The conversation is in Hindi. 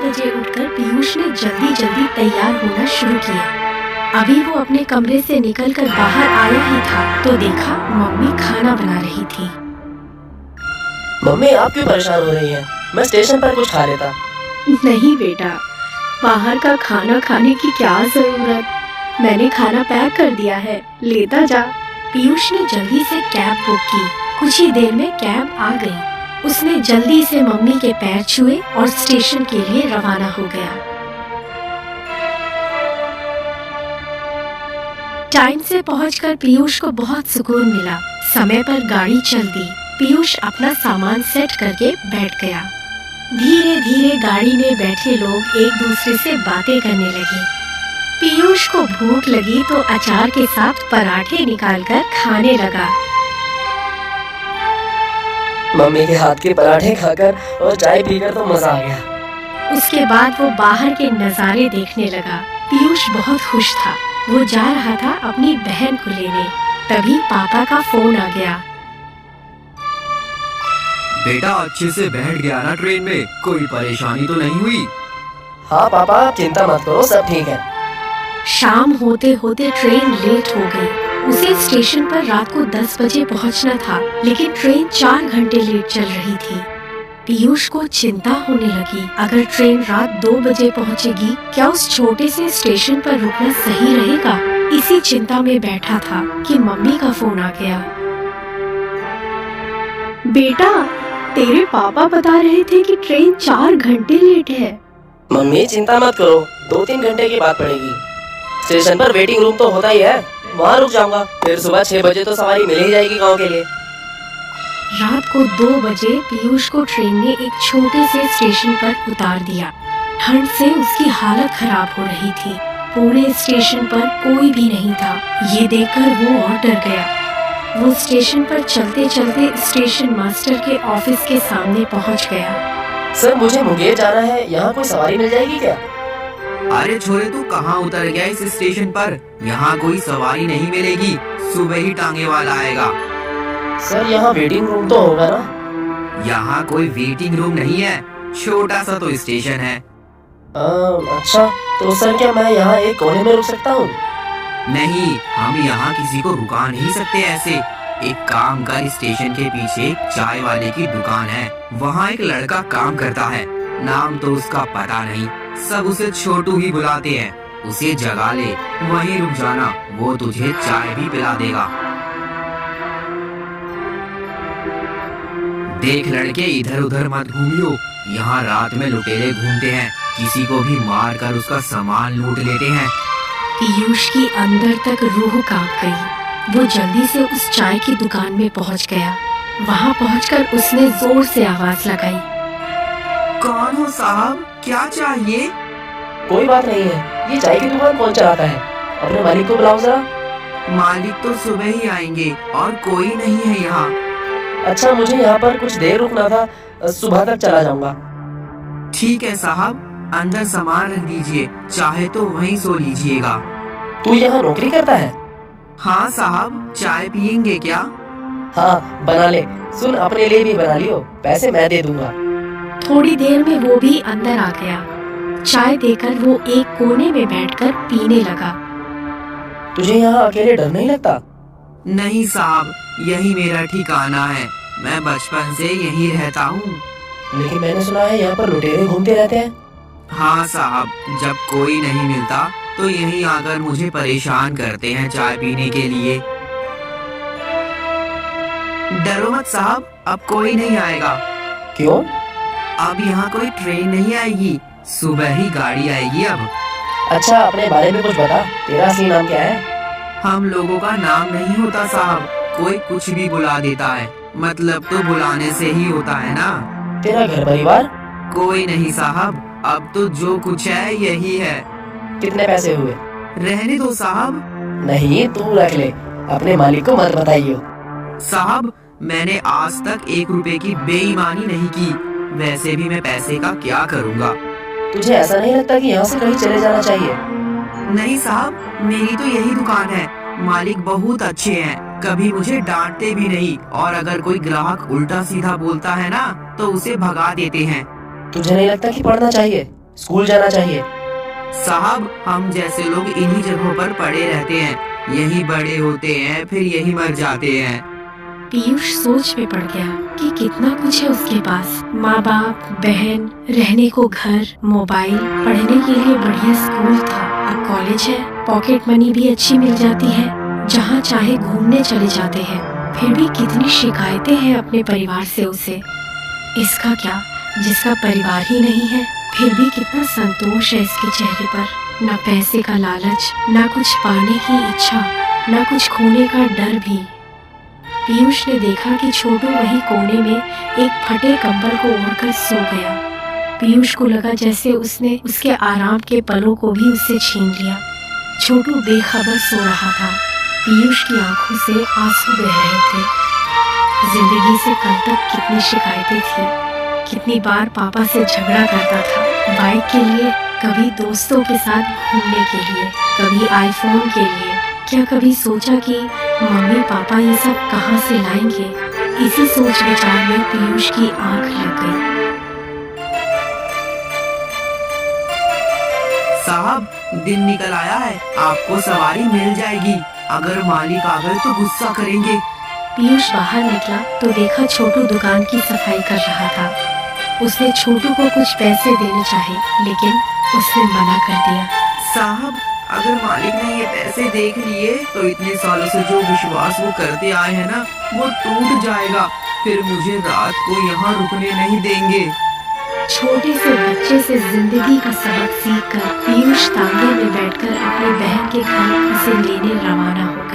बजे उठकर पीयूष ने जल्दी जल्दी तैयार होना शुरू किया। अभी वो अपने कमरे से निकलकर बाहर आया ही था तो देखा मम्मी खाना बना रही थी। मम्मी, आप क्यों परेशान हो रही हैं? मैं स्टेशन पर कुछ खा लेता। नहीं बेटा, बाहर का खाना खाने की क्या जरूरत, मैंने खाना पैक कर दिया है, लेता जा। पीयूष ने जल्दी से कैब बुक की। कुछ ही देर में कैब आ गई। उसने जल्दी से मम्मी के पैर छुए और स्टेशन के लिए रवाना हो गया। टाइम से पहुंचकर पीयूष को बहुत सुकून मिला। समय पर गाड़ी चल दी। पीयूष अपना सामान सेट करके बैठ गया। धीरे धीरे गाड़ी में बैठे लोग एक दूसरे से बातें करने लगे। पीयूष को भूख लगी तो अचार के साथ पराठे निकालकर खाने लगा। मम्मी के हाथ के पराठे खाकर और चाय पीकर तो मजा आ गया। उसके बाद वो बाहर के नजारे देखने लगा। पीयूष बहुत खुश था। वो जा रहा था अपनी बहन को लेने। तभी पापा का फोन आ गया। बेटा, अच्छे से बैठ गया ना ट्रेन में? कोई परेशानी तो नहीं हुई? हाँ पापा, आप चिंता मत करो, सब ठीक है। शाम होते होते ट्रेन लेट हो गई। उसे स्टेशन पर रात को 10 बजे पहुंचना था, लेकिन ट्रेन 4 घंटे लेट चल रही थी। पीयूष को चिंता होने लगी। अगर ट्रेन रात 2 बजे पहुंचेगी, क्या उस छोटे से स्टेशन पर रुकना सही रहेगा? इसी चिंता में बैठा था कि मम्मी का फोन आ गया। बेटा, तेरे पापा बता रहे थे कि ट्रेन 4 घंटे लेट है। मम्मी चिंता मत करो, 2-3 घंटे की बात पड़ेगी। स्टेशन पर वेटिंग रूम तो होता ही है, वहाँ रुक जाऊंगा। फिर सुबह 6 बजे तो सवारी मिल ही जाएगी गांव के लिए। रात को 2 बजे पीयूष को ट्रेन ने एक छोटे से स्टेशन पर उतार दिया। ठंड से उसकी हालत खराब हो रही थी। पूरे स्टेशन पर कोई भी नहीं था। ये देखकर वो और डर गया। वो स्टेशन पर चलते चलते स्टेशन मास्टर के ऑफिस के सामने पहुंच गया। सर, मुझे मुंगेर जाना है, यहाँ कोई सवारी मिल जाएगी क्या? अरे छोरे, तू कहाँ उतर गया इस स्टेशन पर? यहाँ कोई सवारी नहीं मिलेगी, सुबह ही टांगे वाला आएगा। सर, यहाँ वेटिंग रूम तो होगा ना? यहाँ कोई वेटिंग रूम नहीं है, छोटा सा तो स्टेशन है। अच्छा, तो सर क्या मैं यहाँ एक कोने में रुक सकता हूँ? नहीं, हम यहाँ किसी को रुका नहीं सकते ऐसे। एक काम कर, स्टेशन के पीछे एक चाय वाले की दुकान है, वहाँ एक लड़का काम करता है। नाम तो उसका पता नहीं, सब उसे छोटू ही बुलाते हैं। उसे जगा ले, वहीं रुक जाना, वो तुझे चाय भी पिला देगा। देख लड़के, इधर उधर मत घूमियो, यहाँ रात में लुटेरे घूमते हैं, किसी को भी मार कर उसका सामान लूट लेते हैं। पीयूष की अंदर तक रूह कांप गई। वो जल्दी से उस चाय की दुकान में पहुंच गया। वहां पहुंचकर उसने जोर से आवाज लगाई। कौन हो साहब, क्या चाहिए? कोई बात नहीं है, ये चाय की दुकान कौन चलाता है? अपने मालिक को बुलाओ जरा। मालिक तो सुबह ही आएंगे और कोई नहीं है यहाँ। अच्छा, मुझे यहाँ पर कुछ देर रुकना था, सुबह तक चला जाऊंगा। ठीक है साहब, अंदर सामान रख दीजिए, चाहे तो वहीं सो लीजिएगा। तू यहाँ नौकरी करता है? हाँ साहब, चाय पियेंगे क्या? हाँ बना ले। सुन, अपने लिए भी बना लियो, पैसे मैं दे दूंगा। थोड़ी देर में वो भी अंदर आ गया। चाय देकर वो एक कोने में बैठकर पीने लगा। तुझे यहाँ अकेले डर नहीं लगता? नहीं साहब, यही मेरा ठिकाना है, मैं बचपन से यहीं रहता हूँ। लेकिन मैंने सुना है यहाँ पर लुटेरे घूमते रहते हैं। हाँ साहब, जब कोई नहीं मिलता तो यहीं आकर मुझे परेशान करते हैं चाय पीने के लिए। डरो मत साहब, अब कोई नहीं आएगा। क्यों? अब यहाँ कोई ट्रेन नहीं आएगी, सुबह ही गाड़ी आएगी अब। अच्छा, अपने बारे में कुछ बता, तेरा असली नाम क्या है? हम लोगों का नाम नहीं होता साहब, कोई कुछ भी बुला देता है, मतलब तो बुलाने से ही होता है ना। तेरा घर परिवार? कोई नहीं साहब, अब तो जो कुछ है यही है। कितने पैसे हुए? रहने दो साहब। नहीं, तू रख ले, अपने मालिक को मत बताइयो। साहब, मैंने आज तक 1 रुपए की बेईमानी नहीं की, वैसे भी मैं पैसे का क्या करूँगा। तुझे ऐसा नहीं लगता कि यहाँ से कहीं चले जाना चाहिए? नहीं साहब, मेरी तो यही दुकान है, मालिक बहुत अच्छे हैं, कभी मुझे डांटते भी नहीं, और अगर कोई ग्राहक उल्टा सीधा बोलता है ना तो उसे भगा देते हैं। तुझे नहीं लगता कि पढ़ना चाहिए? स्कूल जाना चाहिए। साहब, हम जैसे लोग इन्हीं जगहों पर पड़े रहते हैं, यही बड़े होते हैं, फिर यही मर जाते हैं। पीयूष सोच में पड़ गया कि कितना कुछ है उसके पास। माँ बाप, बहन, रहने को घर, मोबाइल, पढ़ने के लिए बढ़िया स्कूल था, अब कॉलेज है, पॉकेट मनी भी अच्छी मिल जाती है, जहाँ चाहे घूमने चले जाते हैं। फिर भी कितनी शिकायतें हैं अपने परिवार से उसे। इसका क्या, जिसका परिवार ही नहीं है, फिर भी कितना संतोष है इसके चेहरे पर। ना पैसे का लालच, ना कुछ पाने की इच्छा, ना कुछ खोने का डर भी। पीयूष ने देखा कि छोटू वही कोने में एक फटे कंबल को ओढ़कर सो गया। पीयूष को लगा जैसे उसने उसके आराम के पलों को भी उससे छीन लिया। छोटू बेखबर सो रहा था। पीयूष की आंखों से आंसू बह रहे थे। जिंदगी से कल तक कितनी शिकायतें थी, कितनी बार पापा से झगड़ा करता था बाइक के लिए, कभी दोस्तों के साथ घूमने के लिए, कभी आईफोन के लिए। क्या कभी सोचा कि मम्मी पापा ये सब कहाँ से लाएंगे? इसी सोच विचार में पीयूष की आंख लग गई। साहब, दिन निकल आया है, आपको सवारी मिल जाएगी। अगर मालिक आ गए तो गुस्सा करेंगे। पीयूष बाहर निकला तो देखा छोटू दुकान की सफाई कर रहा था। उसने छोटू को कुछ पैसे देने चाहे, लेकिन उसने मना कर दिया। साहब, अगर मालिक ने ये पैसे देख लिए तो इतने सालों से जो विश्वास वो करते आए हैं ना, वो टूट जाएगा। फिर मुझे रात को यहाँ रुकने नहीं देंगे। छोटे से बच्चे से जिंदगी का सबक सीखकर पीयूष तांगे में बैठकर अपनी बहन के घर उसे लेने रवाना हो